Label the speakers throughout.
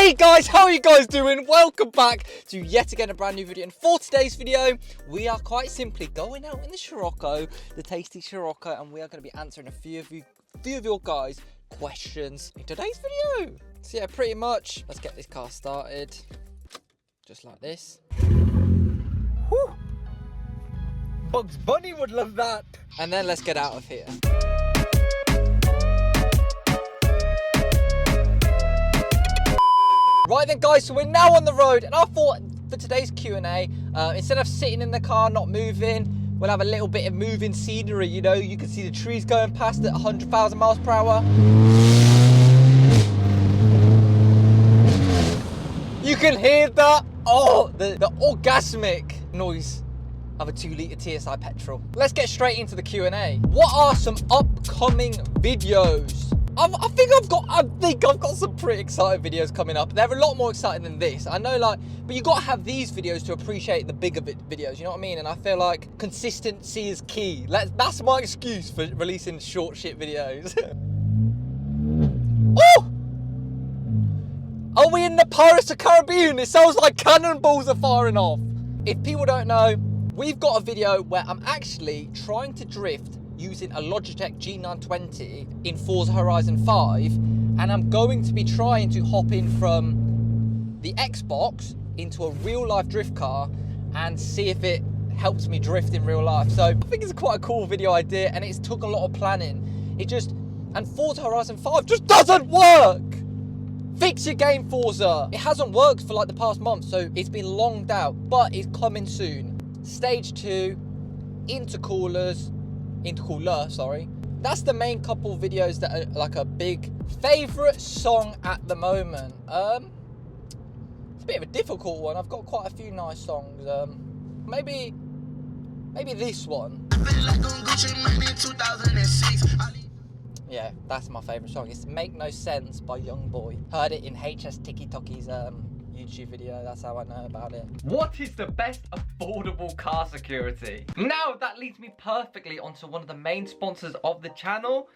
Speaker 1: Hey guys, how are you guys doing? Welcome back to yet again a brand new video. And for today's video, we are quite simply going out in the Scirocco, the tasty Scirocco, and we are going to be answering a few of your guys' questions in today's video. So yeah, pretty much, let's get this car started, just like this. Whew. Bugs Bunny would love that. And then let's get out of here. Right then guys, so we're now on the road, and I thought for today's Q&A, instead of sitting in the car not moving, we'll have a little bit of moving scenery. You know, you can see the trees going past at 100,000 miles per hour. You can hear that, the orgasmic noise of a 2-litre TSI petrol. Let's get straight into the Q&A. What are some upcoming videos? I think I've got some pretty exciting videos coming up. They're a lot more exciting than this. I know, like, but you got to have these videos to appreciate the bigger videos. You know what I mean? And I feel like consistency is key. That's my excuse for releasing short shit videos. Oh! Are we in the Pirates of the Caribbean? It sounds like cannonballs are firing off. If people don't know, we've got a video where I'm actually trying to drift using a Logitech G920 in Forza Horizon 5, and I'm going to be trying to hop in from the Xbox into a real life drift car and see if it helps me drift in real life. So I think it's quite a cool video idea, and it's took a lot of planning. And Forza Horizon 5 just doesn't work! Fix your game, Forza! It hasn't worked for like the past month, so it's been longed out, but it's coming soon. Stage 2, intercooler, sorry. That's the main couple videos that are like a big favourite song at the moment. It's a bit of a difficult one. I've got quite a few nice songs. Maybe this one. Yeah, that's my favourite song. It's Make No Sense by Youngboy. Heard it in HS TikToki's YouTube video. That's how I know about it. What is the best affordable car security? Now that leads me perfectly onto one of the main sponsors of the channel,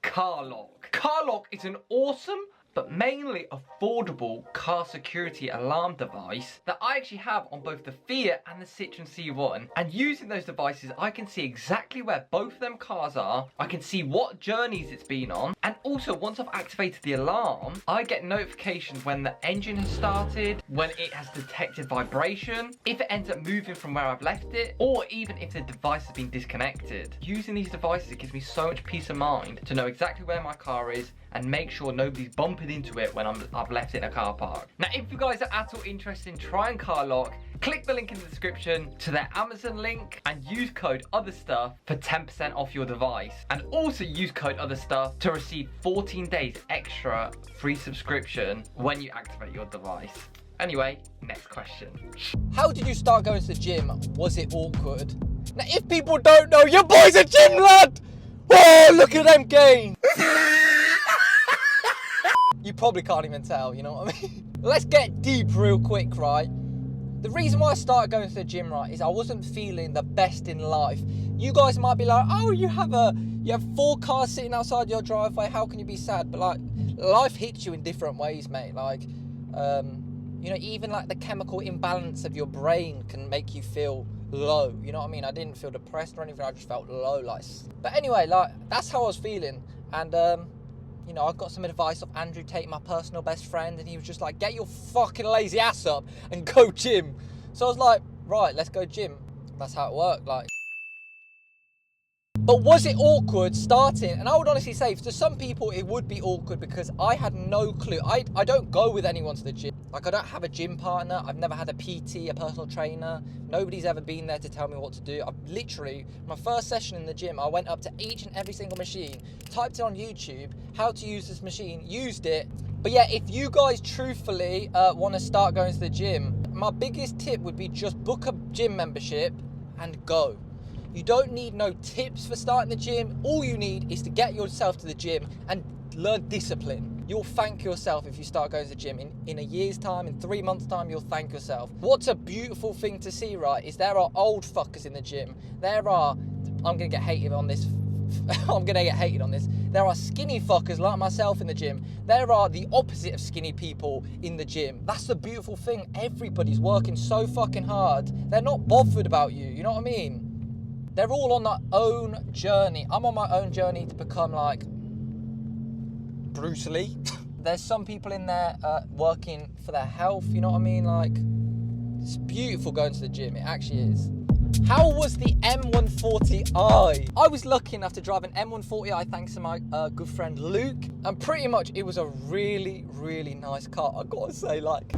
Speaker 1: CarLock. CarLock is an awesome but mainly affordable car security alarm device that I actually have on both the Fiat and the Citroen C1. And using those devices, I can see exactly where both of them cars are. I can see what journeys it's been on. And also, once I've activated the alarm, I get notifications when the engine has started, when it has detected vibration, if it ends up moving from where I've left it, or even if the device has been disconnected. Using these devices, it gives me so much peace of mind to know exactly where my car is and make sure nobody's bumping into it when I've left it in a car park. Now, if you guys are at all interested in trying CarLock, click the link in the description to their Amazon link and use code OtherStuff for 10% off your device. And also use code OtherStuff to receive 14 days extra free subscription when you activate your device. Anyway, next question. How did you start going to the gym? Was it awkward? Now, if people don't know, your boy's a gym lad! Oh, look at them gains! You probably can't even tell, you know what I mean? Let's get deep real quick, right? The reason why I started going to the gym, right, is I wasn't feeling the best in life. You guys might be like, oh, you have 4 cars sitting outside your driveway, how can you be sad? But like, life hits you in different ways, mate. Like, you know, even like the chemical imbalance of your brain can make you feel low, you know what I mean? I didn't feel depressed or anything, I just felt low, like. But anyway, like, that's how I was feeling. And, you know, I got some advice of Andrew Tate, my personal best friend, and he was just like, get your fucking lazy ass up and go gym. So I was like, right, let's go gym. That's how it worked, like. But was it awkward starting? And I would honestly say, to some people, it would be awkward because I had no clue. I don't go with anyone to the gym. Like, I don't have a gym partner. I've never had a PT, a personal trainer. Nobody's ever been there to tell me what to do. I've literally, my first session in the gym, I went up to each and every single machine, typed it on YouTube, how to use this machine, used it. But yeah, if you guys truthfully want to start going to the gym, my biggest tip would be just book a gym membership and go. You don't need no tips for starting the gym. All you need is to get yourself to the gym and learn discipline. You'll thank yourself if you start going to the gym. In a year's time, in 3 months' time, you'll thank yourself. What's a beautiful thing to see, right, is there are old fuckers in the gym. There are, I'm going to get hated on this I'm gonna get hated on this. There are skinny fuckers like myself in the gym. There are the opposite of skinny people in the gym. That's the beautiful thing. Everybody's working so fucking hard. They're not bothered about you, you know what I mean? They're all on their own journey. I'm on my own journey to become like Bruce Lee. There's some people in there working for their health, you know what I mean? Like, it's beautiful going to the gym, it actually is. How was the M140i? I was lucky enough to drive an M140i thanks to my good friend Luke, and pretty much it was a really, really nice car, I gotta say, like.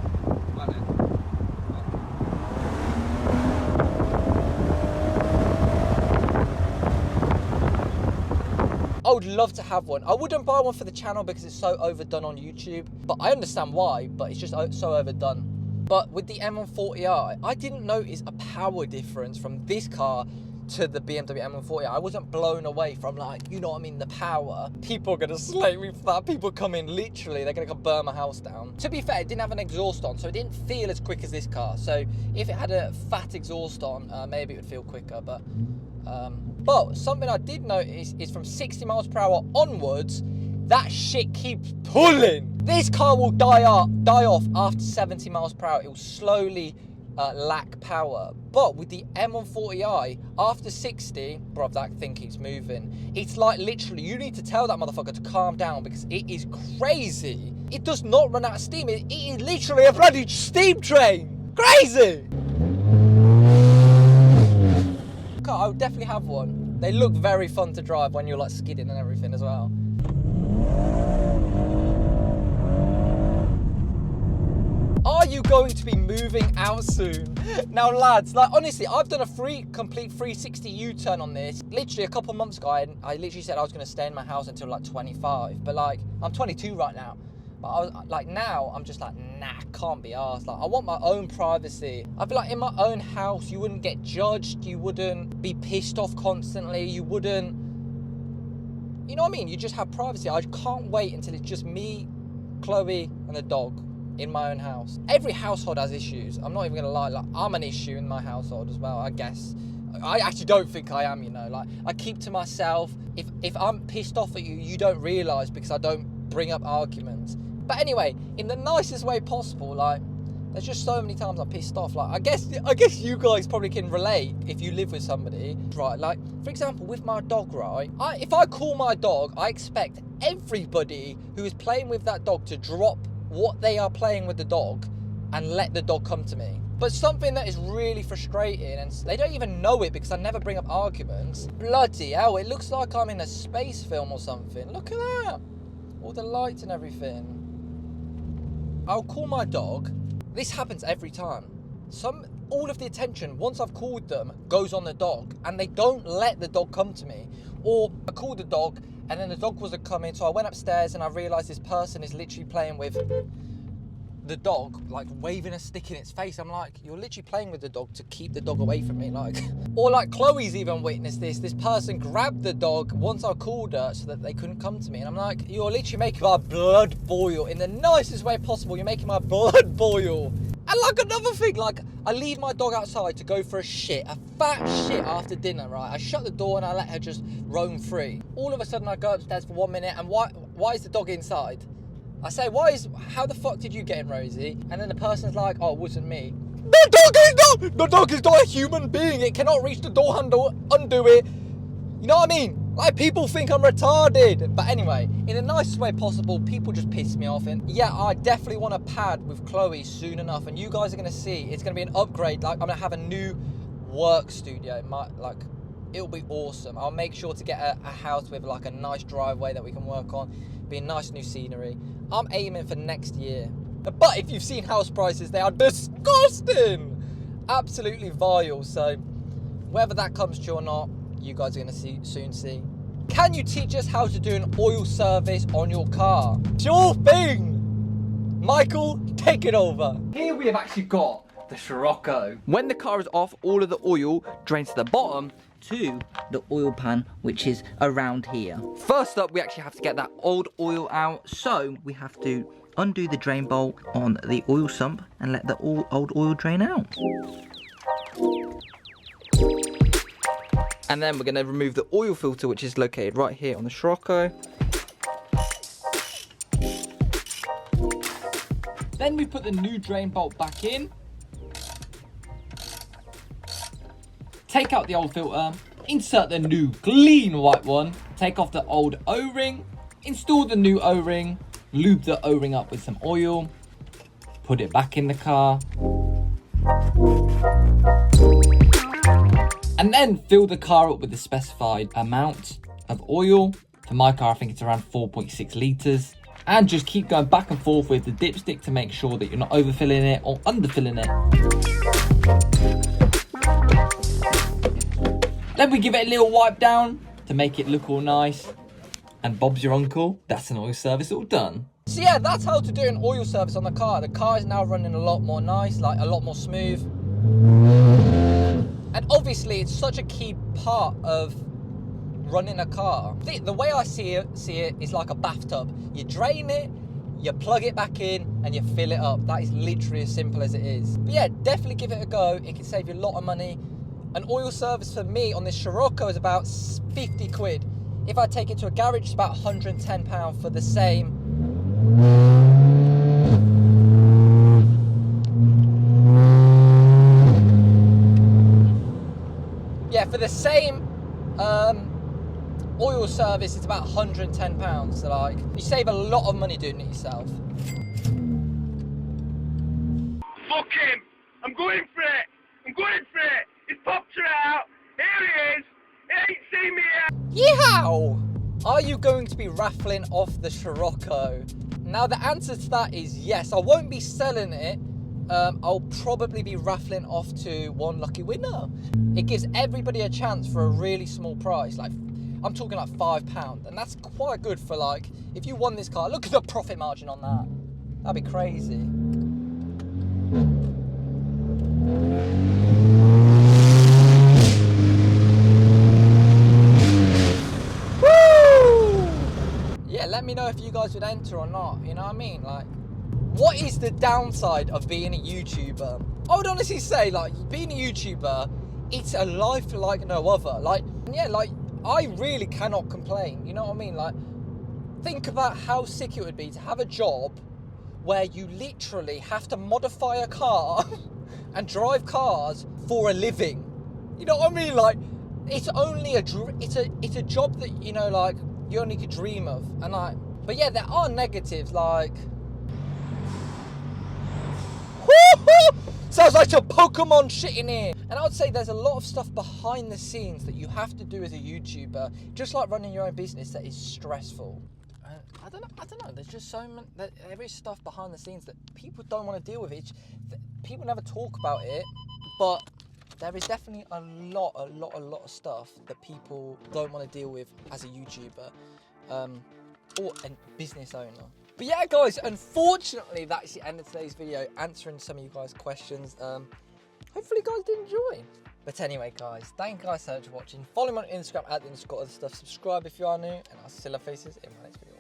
Speaker 1: I would love to have one. I wouldn't buy one for the channel because it's so overdone on YouTube, but I understand why, but it's just so overdone. But with the M140i, I didn't notice a power difference from this car to the BMW M140i. I wasn't blown away from, like, you know what I mean, the power. People are gonna slate me for that. People come in, literally, they're gonna come burn my house down. To be fair, it didn't have an exhaust on, so it didn't feel as quick as this car. So if it had a fat exhaust on, maybe it would feel quicker, but something I did notice is from 60 miles per hour onwards, that shit keeps pulling. This car will die off after 70 miles per hour. It will slowly lack power. But with the M140i, after 60, bro, that thing keeps moving. It's like literally, you need to tell that motherfucker to calm down because it is crazy. It does not run out of steam. It is literally a bloody steam train. Crazy. I would definitely have one. They look very fun to drive when you're like skidding and everything as well. Are you going to be moving out soon? Now lads, like honestly, I've done a complete 360 U-turn on this. Literally a couple months ago, I literally said I was going to stay in my house until like 25. But like, I'm 22 right now. But I was like, now I'm just like, nah, can't be arsed. Like, I want my own privacy. I feel like in my own house, you wouldn't get judged. You wouldn't be pissed off constantly. You wouldn't, you know what I mean? You just have privacy. I can't wait until it's just me, Chloe, and the dog in my own house. Every household has issues. I'm not even gonna lie. Like, I'm an issue in my household as well, I guess. I actually don't think I am, you know. Like, I keep to myself. If I'm pissed off at you, you don't realise because I don't bring up arguments. But anyway, in the nicest way possible, like, there's just so many times I'm pissed off. Like, I guess you guys probably can relate if you live with somebody, right? Like, for example, with my dog, right? If I call my dog, I expect everybody who is playing with that dog to drop what they are playing with the dog and let the dog come to me. But something that is really frustrating, and they don't even know it because I never bring up arguments. Bloody hell, it looks like I'm in a space film or something. Look at that. All the lights and everything. I'll call my dog. This happens every time. All of the attention, once I've called them, goes on the dog, and they don't let the dog come to me. Or I called the dog, and then the dog wasn't coming, so I went upstairs and I realised this person is literally playing with the dog, like waving a stick in its face. I'm like, you're literally playing with the dog to keep the dog away from me, like. Or like Chloe's even witnessed this. This person grabbed the dog once I called her so that they couldn't come to me. And I'm like, you're literally making my blood boil in the nicest way possible. You're making my blood boil. And like another thing, like I leave my dog outside to go for a fat shit after dinner, right? I shut the door and I let her just roam free. All of a sudden I go upstairs for 1 minute and why is the dog inside? I say, how the fuck did you get in, Rosie? And then the person's like, oh, it wasn't me. The dog is not a human being. It cannot reach the door handle, undo it. You know what I mean? Like, people think I'm retarded. But anyway, in the nicest way possible, people just piss me off. And yeah, I definitely want a pad with Chloe soon enough. And you guys are going to see, it's going to be an upgrade. Like, I'm going to have a new work studio. It'll be awesome. I'll make sure to get a house with like a nice driveway that we can work on. Be a nice new scenery. I'm aiming for next year. But if you've seen house prices, they are disgusting. Absolutely vile. So whether that comes true or not, you guys are going to soon see. Can you teach us how to do an oil service on your car? Sure thing. Michael, take it over. Here we have actually got the Scirocco. When the car is off, all of the oil drains to the bottom
Speaker 2: to the oil pan, which is around here.
Speaker 1: First up, we actually have to get that old oil out.
Speaker 2: So we have to undo the drain bolt on the oil sump and let the old oil drain out. And then we're going to remove the oil filter, which is located right here on the Scirocco.
Speaker 1: Then we put the new drain bolt back in. Take out the old filter. Insert the new clean white one. Take off the old O-ring. Install the new O-ring. Lube the O-ring up with some oil. Put it back in the car. And then fill the car up with the specified amount of oil. For my car, I think it's around 4.6 litres. And just keep going back and forth with the dipstick to make sure that you're not overfilling it or underfilling it. Then we give it a little wipe down to make it look all nice. And Bob's your uncle. That's an oil service all done. So yeah, that's how to do an oil service on the car. The car is now running a lot more nice, like a lot more smooth. And obviously it's such a key part of running a car. The way I see it is like a bathtub. You drain it, you plug it back in, and you fill it up. That is literally as simple as it is. But yeah, definitely give it a go. It can save you a lot of money. An oil service for me on this Scirocco is about 50 quid. If I take it to a garage, it's about £110 for the same. Yeah, for the same oil service, it's about £110. So like, you save a lot of money doing it yourself.
Speaker 3: Fuck him! I'm going for it! I'm going for it! He's popped her out! Here he is! He ain't seen me yet!
Speaker 1: Yeehaw! Are you going to be raffling off the Scirocco? Now the answer to that is yes. I won't be selling it. I'll probably be raffling off to one lucky winner. It gives everybody a chance for a really small price. Like, I'm talking like £5, and that's quite good for like, if you won this car, look at the profit margin on that. That'd be crazy. Woo! Yeah, let me know if you guys would enter or not, you know what I mean? Like, what is the downside of being a YouTuber? I would honestly say, like, being a YouTuber, it's a life like no other. Like, yeah, like, I really cannot complain, you know what I mean? Like, think about how sick it would be to have a job where you literally have to modify a car and drive cars for a living. You know what I mean? Like, it's only it's a job that, you know, like, you only could dream of. And like, but yeah, there are negatives, like, sounds like a Pokemon shit in here. And I would say there's a lot of stuff behind the scenes that you have to do as a YouTuber, just like running your own business, that is stressful. I don't know. There's just so many. There is stuff behind the scenes that people don't want to deal with. People never talk about it, but there is definitely a lot of stuff that people don't want to deal with as a YouTuber, or a business owner. But yeah, guys, unfortunately, that's the end of today's video, answering some of you guys' questions. Hopefully you guys did enjoy. But anyway, guys, thank you guys so much for watching. Follow me on Instagram @OtherStuff. Subscribe if you are new, and I'll see your faces in my next video.